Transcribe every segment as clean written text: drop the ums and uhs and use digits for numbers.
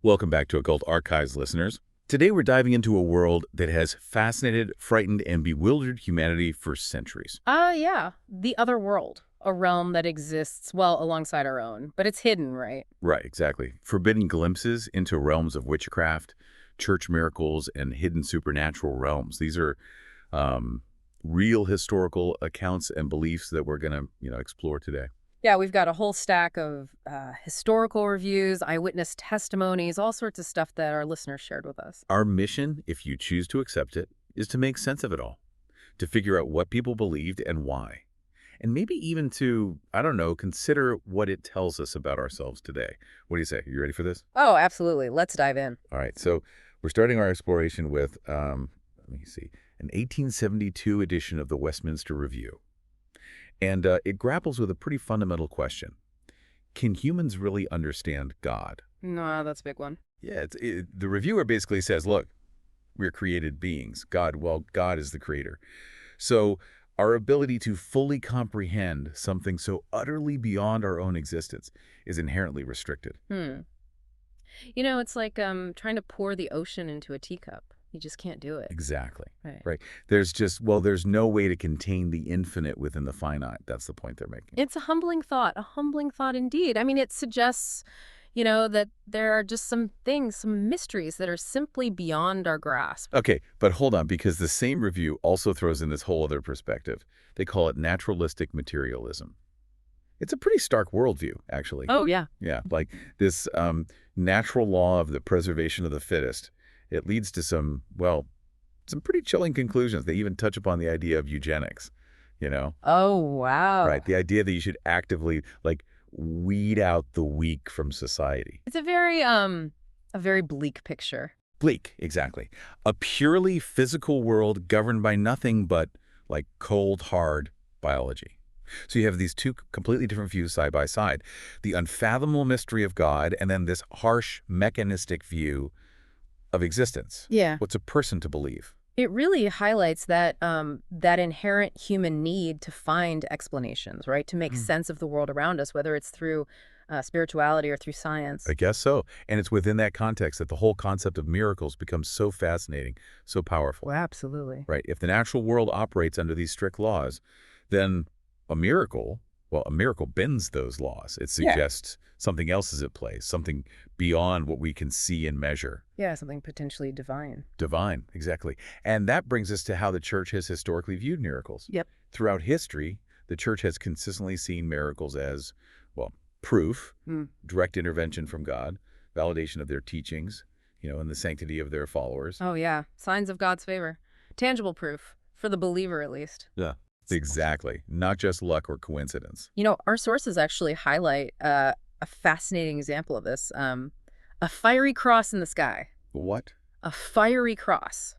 Welcome back to Occult Archives, listeners. Today we're diving into a world that has fascinated, frightened, and bewildered humanity for centuries. Yeah. The other world. A realm that exists, well, alongside our own. But it's hidden, right? Right, exactly. Forbidden glimpses into realms of witchcraft, church miracles, and hidden supernatural realms. These are real historical accounts and beliefs that we're going to, explore today. Yeah, we've got a whole stack of historical reviews, eyewitness testimonies, all sorts of stuff that our listeners shared with us. Our mission, if you choose to accept it, is to make sense of it all, to figure out what people believed and why. And maybe even to, I don't know, consider what it tells us about ourselves today. What do you say? You ready for this? Oh, absolutely. Let's dive in. All right. So we're starting our exploration with, let me see, an 1872 edition of the Westminster Review. And it grapples with a pretty fundamental question. Can humans really understand God? No, that's a big one. Yeah, the reviewer basically says, look, we're created beings. God is the creator. So our ability to fully comprehend something so utterly beyond our own existence is inherently restricted. It's like trying to pour the ocean into a teacup. You just can't do it. Exactly. Right. There's no way to contain the infinite within the finite. That's the point they're making. It's a humbling thought indeed. I mean, it suggests, that there are just some things, some mysteries that are simply beyond our grasp. Okay, but hold on, because the same review also throws in this whole other perspective. They call it naturalistic materialism. It's a pretty stark worldview, actually. Oh, yeah. Yeah, like this natural law of the preservation of the fittest. It leads to some pretty chilling conclusions. They even touch upon the idea of eugenics, Oh, wow. Right? The idea that you should actively, weed out the weak from society. It's a very bleak picture. Bleak, exactly. A purely physical world governed by nothing but, cold, hard biology. So you have these two completely different views side by side. The unfathomable mystery of God, and then this harsh, mechanistic view of existence. Yeah. What's a person to believe? It really highlights that inherent human need to find explanations, right? To make sense of the world around us, whether it's through spirituality or through science. I guess so. And it's within that context that the whole concept of miracles becomes so fascinating, so powerful. Well, absolutely. Right? If the natural world operates under these strict laws, then a miracle bends those laws. It suggests something else is at play, something beyond what we can see and measure. Yeah, something potentially divine. Divine, exactly. And that brings us to how the church has historically viewed miracles. Yep. Throughout history, the church has consistently seen miracles as, proof, direct intervention from God, validation of their teachings, and the sanctity of their followers. Oh, yeah. Signs of God's favor. Tangible proof, for the believer at least. Yeah, exactly. Not just luck or coincidence. Our sources actually highlight a fascinating example of this. A fiery cross in the sky. What? A fiery cross.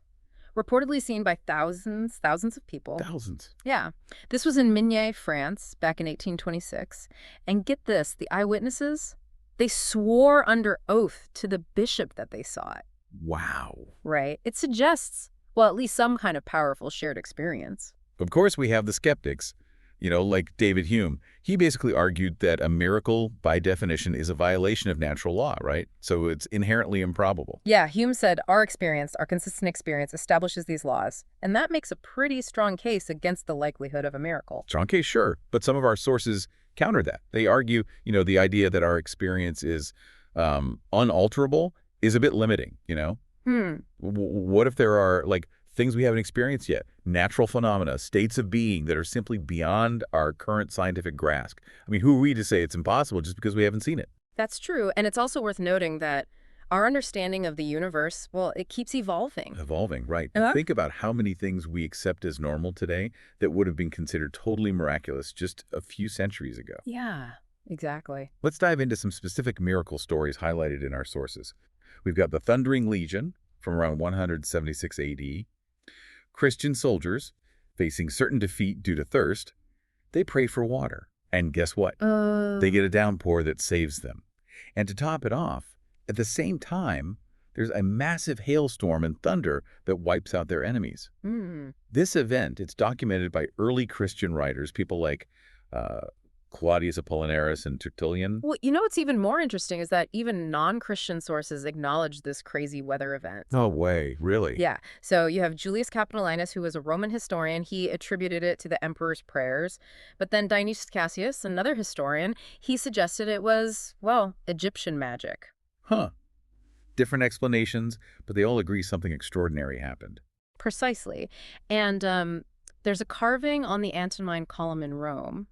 Reportedly seen by thousands of people. Thousands. Yeah. This was in Migné, France, back in 1826. And get this, the eyewitnesses, they swore under oath to the bishop that they saw it. Wow. Right. It suggests, well, at least some kind of powerful shared experience. Of course, we have the skeptics, like David Hume. He basically argued that a miracle, by definition, is a violation of natural law, right? So it's inherently improbable. Yeah, Hume said, our consistent experience establishes these laws, and that makes a pretty strong case against the likelihood of a miracle. Strong case, sure. But some of our sources counter that. They argue, the idea that our experience is unalterable is a bit limiting, What if there are, things we haven't experienced yet, natural phenomena, states of being that are simply beyond our current scientific grasp? I mean, who are we to say it's impossible just because we haven't seen it? That's true. And it's also worth noting that our understanding of the universe, well, it keeps evolving. Evolving, right. Uh-huh. Think about how many things we accept as normal today that would have been considered totally miraculous just a few centuries ago. Yeah, exactly. Let's dive into some specific miracle stories highlighted in our sources. We've got the Thundering Legion from around 176 AD. Christian soldiers, facing certain defeat due to thirst, they pray for water. And guess what? They get a downpour that saves them. And to top it off, at the same time, there's a massive hailstorm and thunder that wipes out their enemies. This event, it's documented by early Christian writers, people like Claudius Apollinaris and Tertullian. Well, what's even more interesting is that even non-Christian sources acknowledge this crazy weather event. No way, really? Yeah. So you have Julius Capitolinus, who was a Roman historian. He attributed it to the emperor's prayers. But then Dionysius Cassius, another historian, he suggested it was, well, Egyptian magic. Huh. Different explanations, but they all agree something extraordinary happened. Precisely. And there's a carving on the Antonine Column in Rome,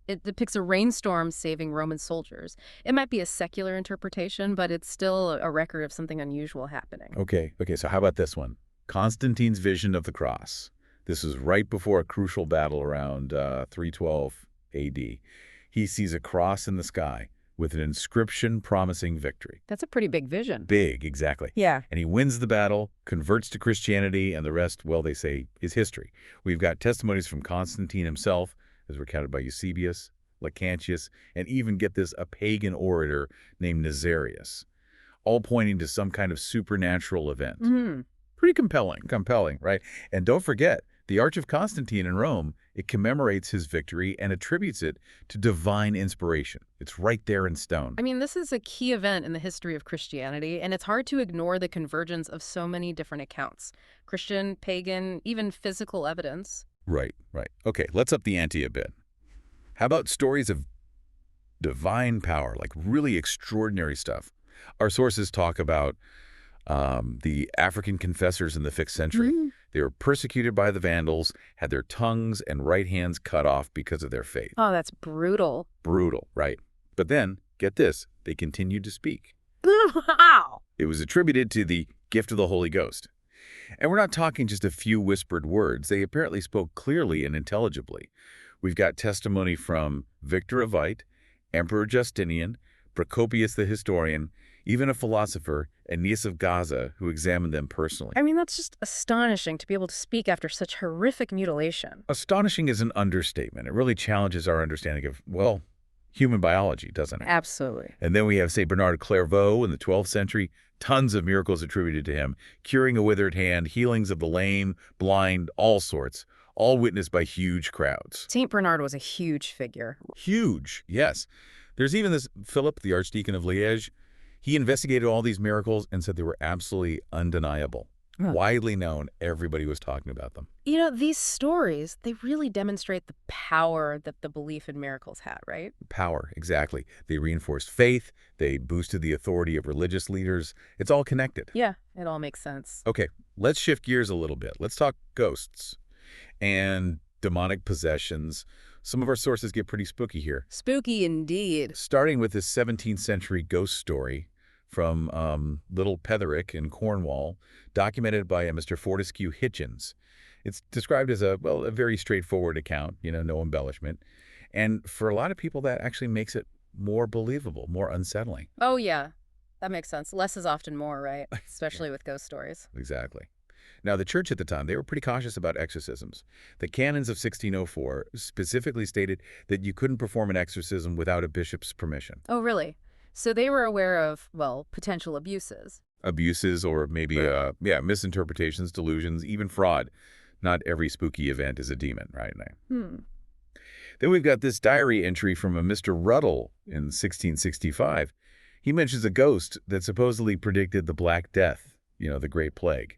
It depicts a rainstorm saving Roman soldiers. It might be a secular interpretation, but it's still a record of something unusual happening. Okay, so how about this one? Constantine's vision of the cross. This was right before a crucial battle around 312 AD. He sees a cross in the sky with an inscription promising victory. That's a pretty big vision. Big, exactly. Yeah. And he wins the battle, converts to Christianity, and the rest, well, they say, is history. We've got testimonies from Constantine himself, as recounted by Eusebius, Lactantius, and even, get this, a pagan orator named Nazarius, all pointing to some kind of supernatural event. Mm-hmm. Pretty compelling, right? And don't forget, the Arch of Constantine in Rome, it commemorates his victory and attributes it to divine inspiration. It's right there in stone. I mean, this is a key event in the history of Christianity, and it's hard to ignore the convergence of so many different accounts. Christian, pagan, even physical evidence. Right. Okay, let's up the ante a bit. How about stories of divine power, like really extraordinary stuff? Our sources talk about the African confessors in the 5th century. Mm-hmm. They were persecuted by the Vandals, had their tongues and right hands cut off because of their faith. Oh, that's brutal. Brutal, right? But then, get this, they continued to speak. Wow! It was attributed to the gift of the Holy Ghost. And we're not talking just a few whispered words. They apparently spoke clearly and intelligibly. We've got testimony from Victor of Vite, Emperor Justinian, Procopius the historian, even a philosopher, Aeneas of Gaza, who examined them personally. I mean, that's just astonishing to be able to speak after such horrific mutilation. Astonishing is an understatement. It really challenges our understanding of, well, human biology, doesn't it? Absolutely. And then we have St. Bernard of Clairvaux in the 12th century, tons of miracles attributed to him, curing a withered hand, healings of the lame, blind, all sorts, all witnessed by huge crowds. St. Bernard was a huge figure. Huge, yes. There's even this Philip, the Archdeacon of Liège. He investigated all these miracles and said they were absolutely undeniable. Huh. Widely known, everybody was talking about them. These stories, they really demonstrate the power that the belief in miracles had, right? Power, exactly. They reinforced faith. They boosted the authority of religious leaders. It's all connected. Yeah, it all makes sense. Okay, let's shift gears a little bit. Let's talk ghosts and demonic possessions. Some of our sources get pretty spooky here. Spooky indeed. Starting with this 17th century ghost story from Little Frederick in Cornwall, documented by a Mr. Fortescue Hitchens. It's described as a very straightforward account, no embellishment. And for a lot of people, that actually makes it more believable, more unsettling. Oh, yeah. That makes sense. Less is often more, right? Especially with ghost stories. Exactly. Now, the church at the time, they were pretty cautious about exorcisms. The canons of 1604 specifically stated that you couldn't perform an exorcism without a bishop's permission. Oh, really? So they were aware of, potential abuses. Abuses or maybe, misinterpretations, delusions, even fraud. Not every spooky event is a demon, right? Then we've got this diary entry from a Mr. Ruddle in 1665. He mentions a ghost that supposedly predicted the Black Death, the Great Plague.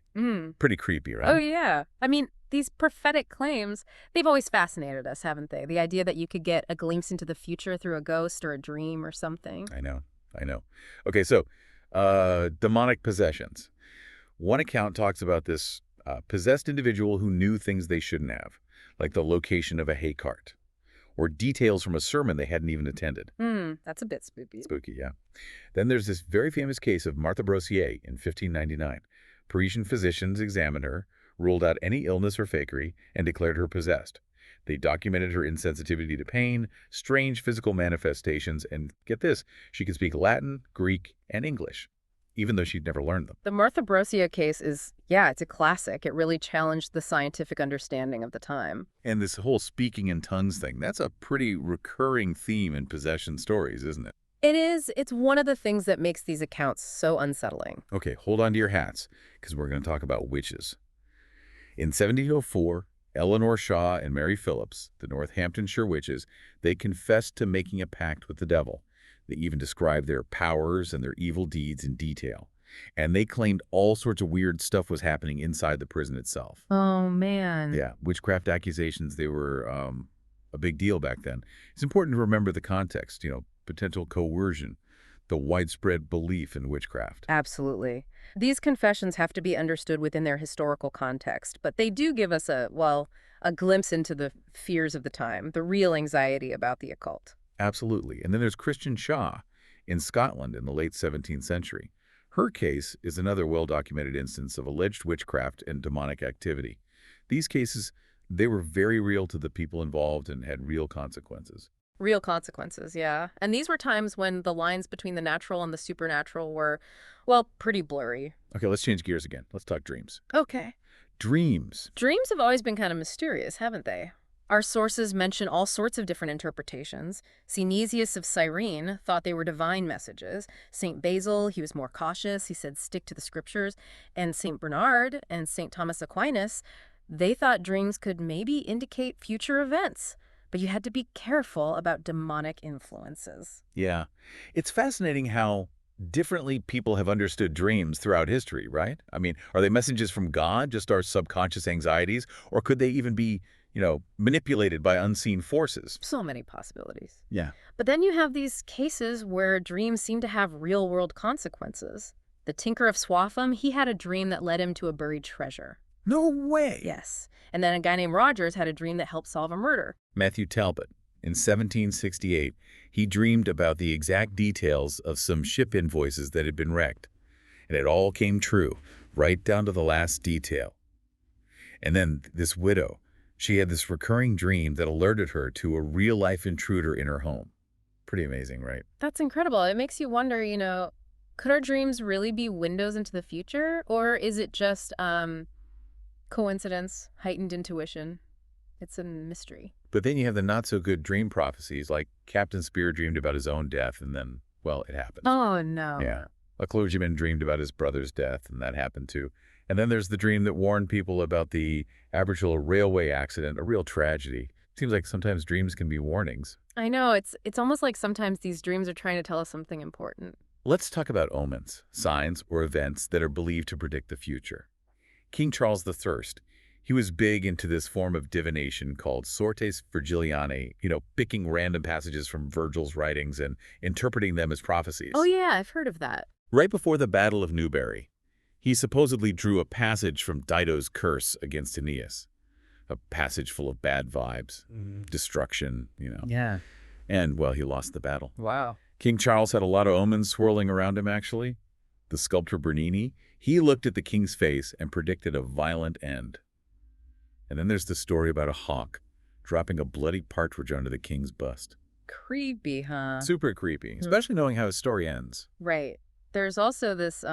Pretty creepy, right? Oh, yeah. I mean, these prophetic claims, they've always fascinated us, haven't they? The idea that you could get a glimpse into the future through a ghost or a dream or something. I know. Okay, so demonic possessions. One account talks about this possessed individual who knew things they shouldn't have, like the location of a hay cart, or details from a sermon they hadn't even attended. That's a bit spooky. Spooky, yeah. Then there's this very famous case of Martha Brossier in 1599. Parisian physicians examined her, ruled out any illness or fakery, and declared her possessed. They documented her insensitivity to pain, strange physical manifestations, and get this, she could speak Latin, Greek, and English, even though she'd never learned them. The Martha Brossier case is, it's a classic. It really challenged the scientific understanding of the time. And this whole speaking in tongues thing, that's a pretty recurring theme in possession stories, isn't it? It is. It's one of the things that makes these accounts so unsettling. Okay, hold on to your hats, because we're going to talk about witches. In 1704, Eleanor Shaw and Mary Phillips, the Northamptonshire witches, they confessed to making a pact with the devil. They even described their powers and their evil deeds in detail. And they claimed all sorts of weird stuff was happening inside the prison itself. Oh, man. Yeah, witchcraft accusations, they were a big deal back then. It's important to remember the context, potential coercion, the widespread belief in witchcraft. Absolutely. These confessions have to be understood within their historical context, but they do give us a glimpse into the fears of the time, the real anxiety about the occult. Absolutely. And then there's Christian Shaw in Scotland in the late 17th century. Her case is another well-documented instance of alleged witchcraft and demonic activity. These cases, they were very real to the people involved and had real consequences. Real consequences, yeah. And these were times when the lines between the natural and the supernatural were, well, pretty blurry. Okay, let's change gears again. Let's talk dreams. Okay. Dreams. Dreams have always been kind of mysterious, haven't they? Our sources mention all sorts of different interpretations. Synesius of Cyrene thought they were divine messages. St. Basil, he was more cautious. He said stick to the scriptures. And St. Bernard and St. Thomas Aquinas, they thought dreams could maybe indicate future events. But you had to be careful about demonic influences. Yeah. It's fascinating how differently people have understood dreams throughout history, right? I mean, are they messages from God, just our subconscious anxieties? Or could they even be manipulated by unseen forces? So many possibilities. Yeah. But then you have these cases where dreams seem to have real-world consequences. The Tinker of Swaffham, he had a dream that led him to a buried treasure. No way. Yes. And then a guy named Rogers had a dream that helped solve a murder. Matthew Talbot, in 1768, he dreamed about the exact details of some ship invoices that had been wrecked. And it all came true, right down to the last detail. And then this widow, she had this recurring dream that alerted her to a real-life intruder in her home. Pretty amazing, right? That's incredible. It makes you wonder, could our dreams really be windows into the future? Or is it just coincidence, heightened intuition? It's a mystery. But then you have the not-so-good dream prophecies, like Captain Spear dreamed about his own death, and then, well, it happened. Oh, no. Yeah. A clergyman dreamed about his brother's death, and that happened too. And then there's the dream that warned people about the Aboriginal railway accident, a real tragedy. Seems like sometimes dreams can be warnings. I know. It's almost like sometimes these dreams are trying to tell us something important. Let's talk about omens, signs or events that are believed to predict the future. King Charles I, he was big into this form of divination called sortes Virgilianae, picking random passages from Virgil's writings and interpreting them as prophecies. Oh, yeah, I've heard of that. Right before the Battle of Newbury, he supposedly drew a passage from Dido's curse against Aeneas, a passage full of bad vibes, destruction, Yeah. And, well, he lost the battle. Wow. King Charles had a lot of omens swirling around him, actually. The sculptor Bernini, he looked at the king's face and predicted a violent end. And then there's the story about a hawk dropping a bloody partridge onto the king's bust. Creepy, huh? Super creepy, especially knowing how his story ends. Right. There's also this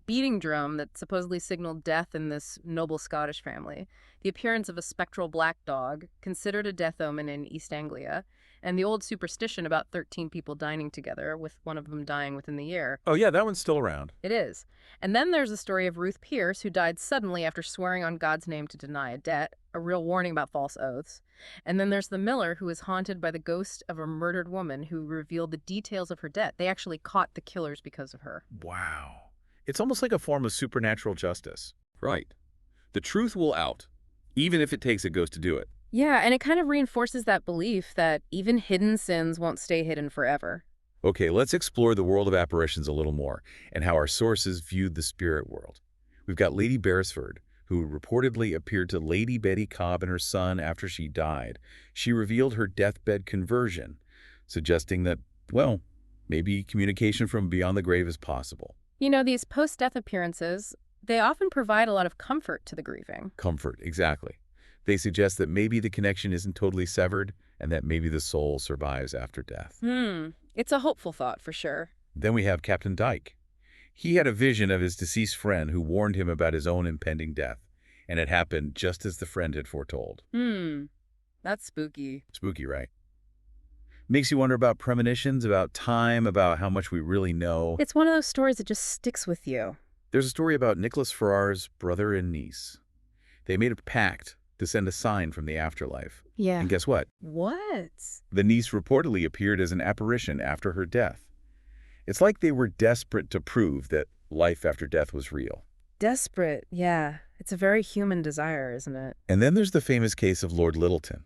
beating drum that supposedly signaled death in this noble Scottish family. The appearance of a spectral black dog, considered a death omen in East Anglia, and the old superstition about 13 people dining together, with one of them dying within the year. Oh yeah, that one's still around. It is. And then there's the story of Ruth Pierce, who died suddenly after swearing on God's name to deny a debt, a real warning about false oaths. And then there's the miller, who is haunted by the ghost of a murdered woman who revealed the details of her debt. They actually caught the killers because of her. Wow. It's almost like a form of supernatural justice. Right. The truth will out, even if it takes a ghost to do it. Yeah, and it kind of reinforces that belief that even hidden sins won't stay hidden forever. Okay, let's explore the world of apparitions a little more and how our sources viewed the spirit world. We've got Lady Beresford, who reportedly appeared to Lady Betty Cobb and her son after she died. She revealed her deathbed conversion, suggesting that, well, maybe communication from beyond the grave is possible. These post-death appearances, they often provide a lot of comfort to the grieving. Comfort, exactly. They suggest that maybe the connection isn't totally severed and that maybe the soul survives after death. It's a hopeful thought for sure. Then we have Captain Dyke. He had a vision of his deceased friend who warned him about his own impending death, and it happened just as the friend had foretold. That's spooky. Spooky, right? Makes you wonder about premonitions, about time, about how much we really know. It's one of those stories that just sticks with you. There's a story about Nicholas Ferrar's brother and niece. They made a pact to send a sign from the afterlife. Yeah. And guess what? What? The niece reportedly appeared as an apparition after her death. It's like they were desperate to prove that life after death was real. Desperate, yeah. It's a very human desire, isn't it? And then there's the famous case of Lord Lyttelton.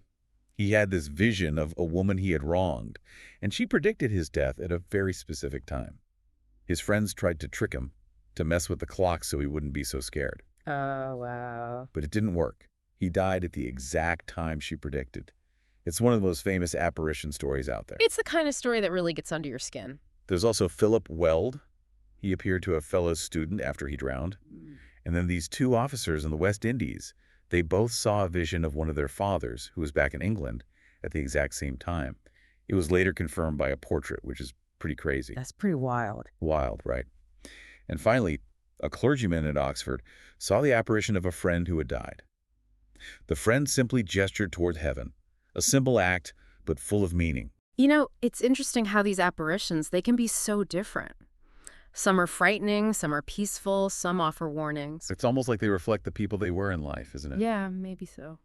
He had this vision of a woman he had wronged, and she predicted his death at a very specific time. His friends tried to trick him, to mess with the clock so he wouldn't be so scared. Oh, wow. But it didn't work. He died at the exact time she predicted. It's one of the most famous apparition stories out there. It's the kind of story that really gets under your skin. There's also Philip Weld. He appeared to a fellow student after he drowned. And then these two officers in the West Indies, they both saw a vision of one of their fathers, who was back in England, at the exact same time. It was later confirmed by a portrait, which is pretty crazy. That's pretty wild. Wild, right? And finally, a clergyman at Oxford saw the apparition of a friend who had died. The friend simply gestured toward heaven, a simple act, but full of meaning. You know, it's interesting how these apparitions, they can be so different. Some are frightening, some are peaceful, some offer warnings. It's almost like they reflect the people they were in life, isn't it? Yeah, maybe so.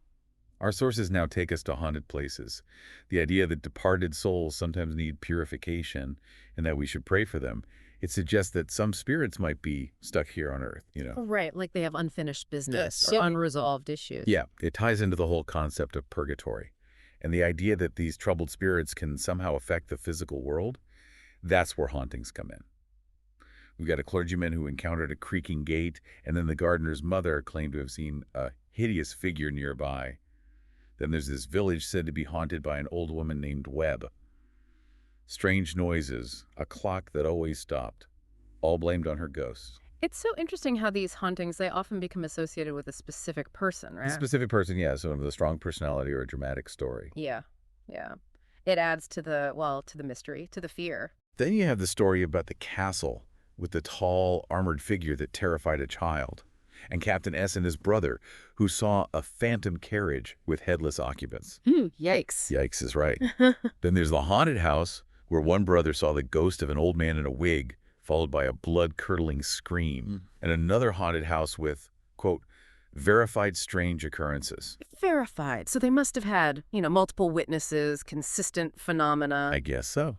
Our sources now take us to haunted places. The idea that departed souls sometimes need purification and that we should pray for them. It suggests that some spirits might be stuck here on Earth, you know. Oh, right, like they have unfinished business Yes. or unresolved issues. Yeah, it ties into the whole concept of purgatory. And the idea that these troubled spirits can somehow affect the physical world, that's where hauntings come in. We've got a clergyman who encountered a creaking gate, and then the gardener's mother claimed to have seen a hideous figure nearby. Then there's this village said to be haunted by an old woman named Webb. Strange noises, a clock that always stopped, all blamed on her ghosts. It's so interesting how these hauntings, they often become associated with a specific person, right? A specific person, yeah, so with a strong personality or a dramatic story. Yeah, yeah. It adds to the, well, to the mystery, to the fear. Then you have the story about the castle with the tall, armored figure that terrified a child, and Captain S and his brother, who saw a phantom carriage with headless occupants. Yikes. Yikes is right. Then there's the haunted house, where one brother saw the ghost of an old man in a wig, followed by a blood-curdling scream, and another haunted house with, quote, verified strange occurrences. Verified. So they must have had, multiple witnesses, consistent phenomena. I guess so.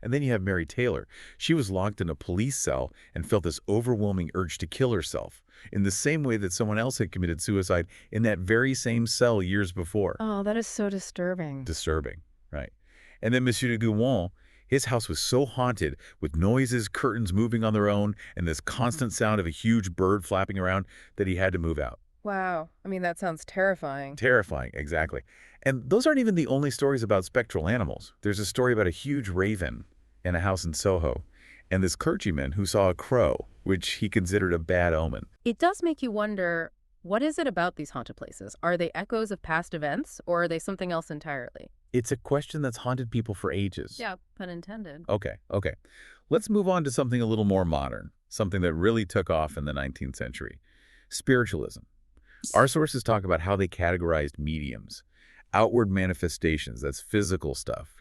And then you have Mary Taylor. She was locked in a police cell and felt this overwhelming urge to kill herself, in the same way that someone else had committed suicide in that very same cell years before. Oh, that is so disturbing. Disturbing, right? And then Monsieur de Gouin, his house was so haunted with noises, curtains moving on their own, and this constant sound of a huge bird flapping around that he had to move out. Wow. I mean, that sounds terrifying. Terrifying, exactly. And those aren't even the only stories about spectral animals. There's a story about a huge raven in a house in Soho, and this clergyman who saw a crow, which he considered a bad omen. It does make you wonder, what is it about these haunted places? Are they echoes of past events, or are they something else entirely? It's a question that's haunted people for ages. Yeah, pun intended. Okay. Let's move on to something a little more modern, something that really took off in the 19th century. Spiritualism. Our sources talk about how they categorized mediums. Outward manifestations, that's physical stuff,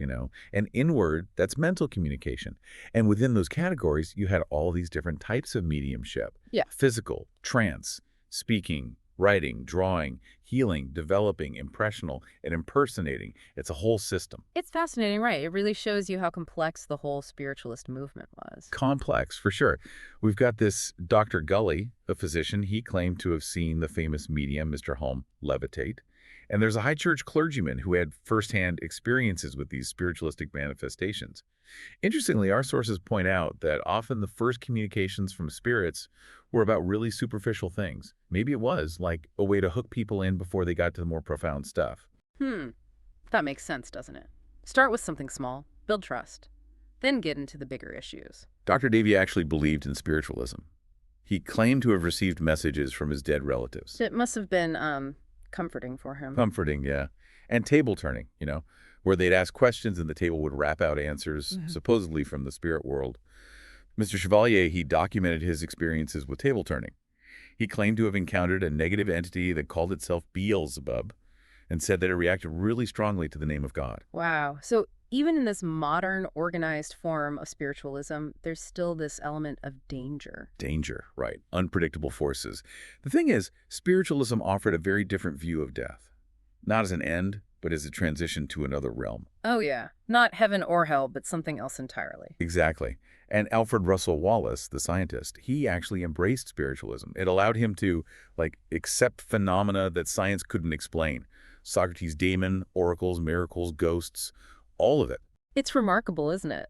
and inward, that's mental communication. And within those categories, you had all these different types of mediumship. Yeah. Physical, trance, speaking, writing, drawing, healing, developing, impressional, and impersonating. It's a whole system. It's fascinating, right? It really shows you how complex the whole spiritualist movement was. Complex, for sure. We've got this Dr. Gully, a physician. He claimed to have seen the famous medium, Mr. Home, levitate. And there's a high church clergyman who had firsthand experiences with these spiritualistic manifestations. Interestingly, our sources point out that often the first communications from spirits were about really superficial things. Maybe it was like a way to hook people in before they got to the more profound stuff. That makes sense, doesn't it? Start with something small, build trust, then get into the bigger issues. Dr. Davy actually believed in spiritualism. He claimed to have received messages from his dead relatives. It must have been comforting for him. Comforting, yeah. And table turning, where they'd ask questions and the table would rap out answers, supposedly from the spirit world. Mr. Chevalier, he documented his experiences with table turning. He claimed to have encountered a negative entity that called itself Beelzebub and said that it reacted really strongly to the name of God. Wow. So even in this modern, organized form of spiritualism, there's still this element of danger. Danger, right. Unpredictable forces. The thing is, spiritualism offered a very different view of death. Not as an end, but as a transition to another realm. Oh, yeah. Not heaven or hell, but something else entirely. Exactly. And Alfred Russel Wallace, the scientist, he actually embraced spiritualism. It allowed him to, accept phenomena that science couldn't explain. Socrates' daemon, oracles, miracles, ghosts, all of it. It's remarkable, isn't it?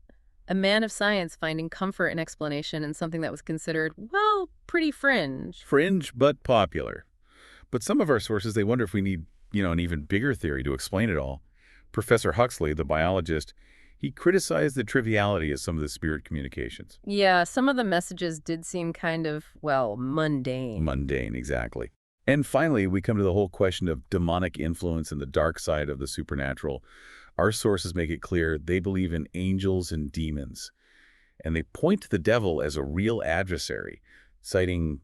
A man of science finding comfort in explanation in something that was considered, well, pretty fringe. Fringe, but popular. But some of our sources, they wonder if we need, an even bigger theory to explain it all. Professor Huxley, the biologist, he criticized the triviality of some of the spirit communications. Yeah, some of the messages did seem kind of, well, mundane. Mundane, exactly. And finally, we come to the whole question of demonic influence and the dark side of the supernatural. Our sources make it clear they believe in angels and demons, and they point to the devil as a real adversary, citing,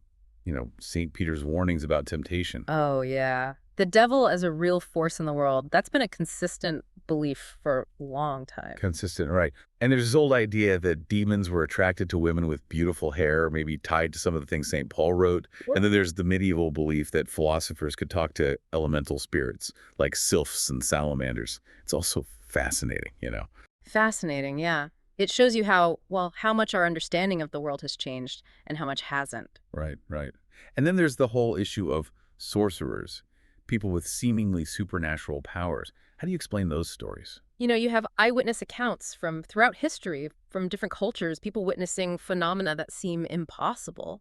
St. Peter's warnings about temptation. Oh, yeah. The devil as a real force in the world, that's been a consistent belief for a long time. Consistent, right. And there's this old idea that demons were attracted to women with beautiful hair, maybe tied to some of the things St. Paul wrote. And then there's the medieval belief that philosophers could talk to elemental spirits, like sylphs and salamanders. It's also fascinating, Fascinating, yeah. It shows you how much our understanding of the world has changed and how much hasn't. Right, right. And then there's the whole issue of sorcerers, people with seemingly supernatural powers. How do you explain those stories? You have eyewitness accounts from throughout history, from different cultures, people witnessing phenomena that seem impossible.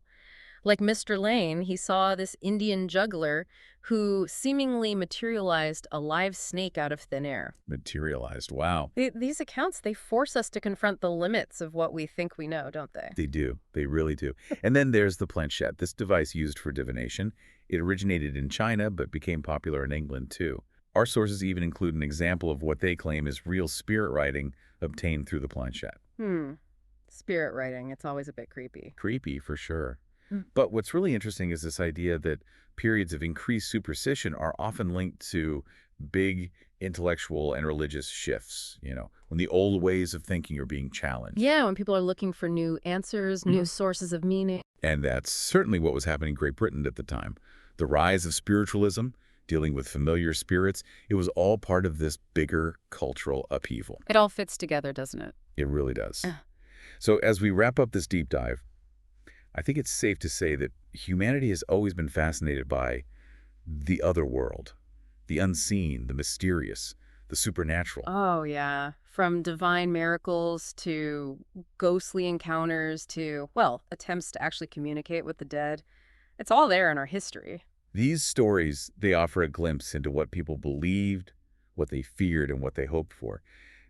Like Mr. Lane, he saw this Indian juggler who seemingly materialized a live snake out of thin air. Materialized, wow. These accounts, they force us to confront the limits of what we think we know, don't they? They do. They really do. And then there's the planchette, this device used for divination. It originated in China, but became popular in England, too. Our sources even include an example of what they claim is real spirit writing obtained through the planchette. Spirit writing, it's always a bit creepy. Creepy, for sure. But what's really interesting is this idea that periods of increased superstition are often linked to big intellectual and religious shifts, when the old ways of thinking are being challenged. Yeah, when people are looking for new answers, new sources of meaning. And that's certainly what was happening in Great Britain at the time. The rise of spiritualism, dealing with familiar spirits, it was all part of this bigger cultural upheaval. It all fits together, doesn't it? It really does. So as we wrap up this deep dive, I think it's safe to say that humanity has always been fascinated by the other world, the unseen, the mysterious, the supernatural. Oh, yeah. From divine miracles to ghostly encounters to, well, attempts to actually communicate with the dead. It's all there in our history. These stories, they offer a glimpse into what people believed, what they feared, and what they hoped for.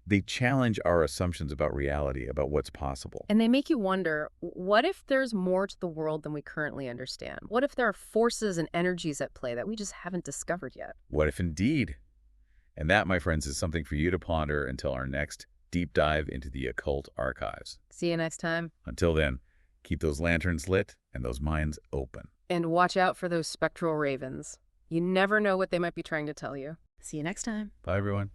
They challenge our assumptions about reality, about what's possible. And they make you wonder, what if there's more to the world than we currently understand? What if there are forces and energies at play that we just haven't discovered yet? What if indeed? And that, my friends, is something for you to ponder until our next deep dive into the occult archives. See you next time. Until then, keep those lanterns lit and those minds open. And watch out for those spectral ravens. You never know what they might be trying to tell you. See you next time. Bye, everyone.